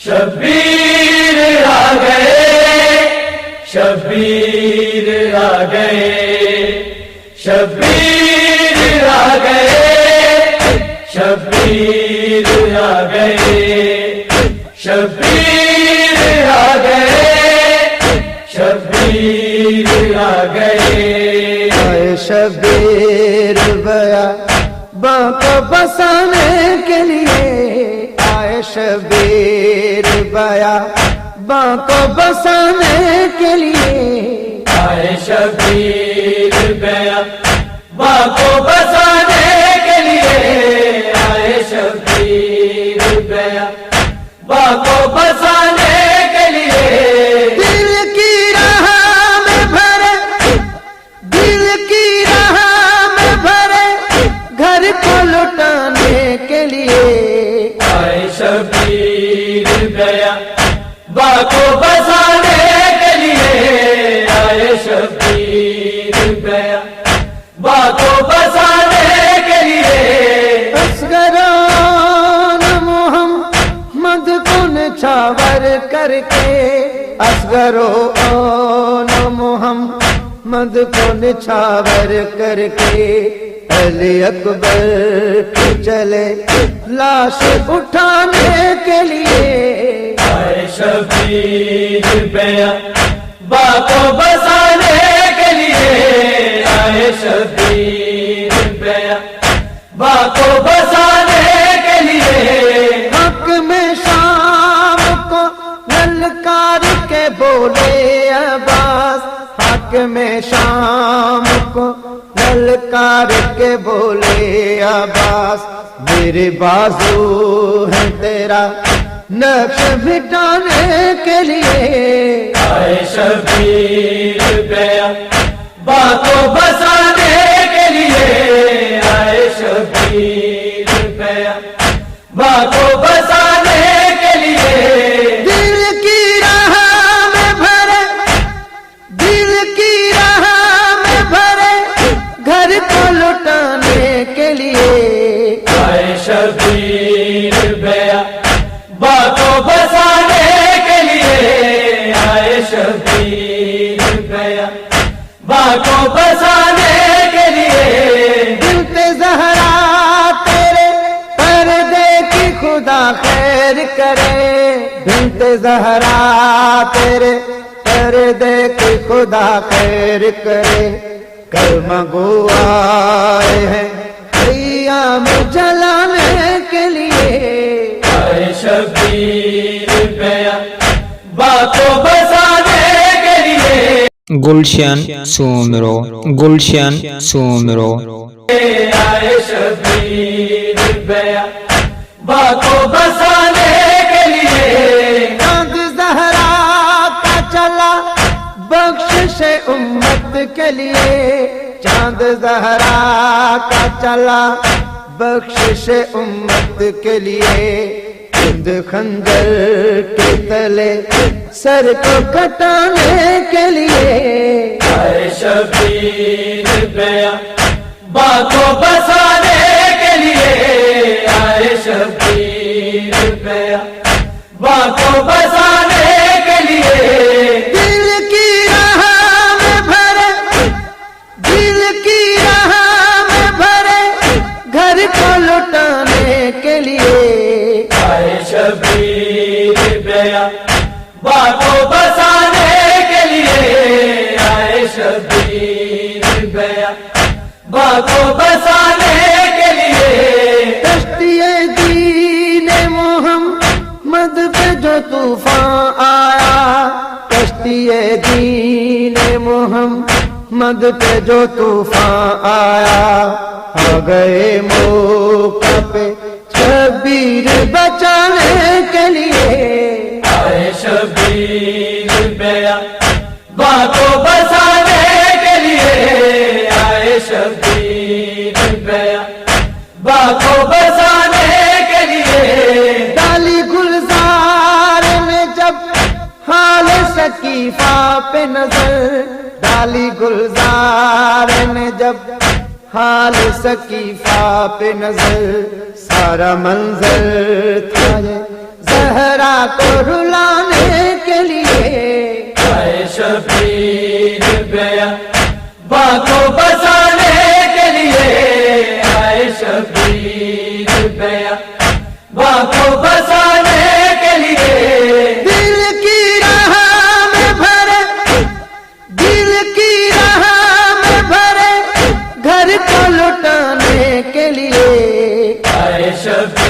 شبیر آ گئے، شبیر آ گئے، شبیر آ گئے، شبیر آ گئے، شبیر آ گئے، شبیر آ گئے۔ آئے شبیر بیا باں کو بسانے کے لیے، آئے شبیر بیا باں کو بسانے کے لیے، آئے شبیر بیا باں کو بسانے کے لیے، آئے شبیر بیا باں کو بسانے کے لیے۔ دل کی راہ میں بھرے، دل کی راہ میں بھرے، گھر کو لٹانے کے لیے، آئے شبیر بیا باں کو بسانے کے لیے، آئے شبیر بیا باں کو بسانے کے لیے۔ اصغران محمد کو نچھاور کر کے، اصغران محمد کو نچھاور کر کے، علی اکبر کی چلے لاش اٹھانے کے لیے، آئے شبیر بیا باں کو بسانے کے لیے، آئے شبیر بیا باں کو بسانے کے لیے۔ حق میں شام کو للکار کے بولے عباس، حق میں شام کو للکار کے بولے عباس، میرے بازو ہے تیرا نقش مٹانے کے لیے، آئے شبیر بیا باں کو بسانے کے لیے، آئے شبیر بیا باں کو بسانے کے لیے۔ دل کی راہ میں بھرے، دل کی راہ میں بھرے، گھر کو لٹانے کے لیے، آئے شبیر بیا باں کو بسانے کے لیے، آئے شبیر بیا باں کو بسانے کے لیے۔ بنت زہرا تیرے پردے کی خدا خیر کرے، بنت زہرا تیرے پردے کی خدا خیر کرے، کلمہ گو آئے ہیں ایام جلانے کے لیے، آئے شبیر بیا باں کو بسانے کے لیے۔ گلشن سومرو، گلشن سومرو، آئے شبیر بیا باں کو بسانے کے لیے۔ چاند زہرا کا چلا بخشش امت کے لیے، چاند زہرا کا چلا بخشش امت کے لیے، ہند خنجر کے تلے سر کو کٹانے کے لیے، آئے شبیر بیا باں کو بسانے کے لیے، آئے شبیر بیا باں کو بسانے کے لیے۔ دل کی راہ میں بھرے، دل کی راہ میں بھرے، گھر کو لٹانے کے لیے، آئے شبیر بیا باں کو بسانے کے لیے، آئے شبیر بیا باں کو بسانے کے لیے۔ کشتی دین محمد پہ جو طوفان آیا، کشتی دین محمد پہ جو طوفان آیا، آ گئے موقع پہ شبیر بچانے کے لیے، آئے شبیر بیا باں کو بسانے کے لیے، آئے شبیر بیا باں کو بسانے کے لیے۔ ڈالی گلزار میں جب حال شکیفہ پہ نظر، ڈالی گلزار میں جب حال سکیفہ پہ نظر، سارا منظر تھا یہ زہرا کو رلانے کے لیے آئے شبیر بیا با کو بسانے کے لیے آئے شبیر بیا با کو بسانے کے لیے دل کی راہ میں بھرے دل کی راہ میں بھرے گھر کو لٹانے کے لیے آئے شبیر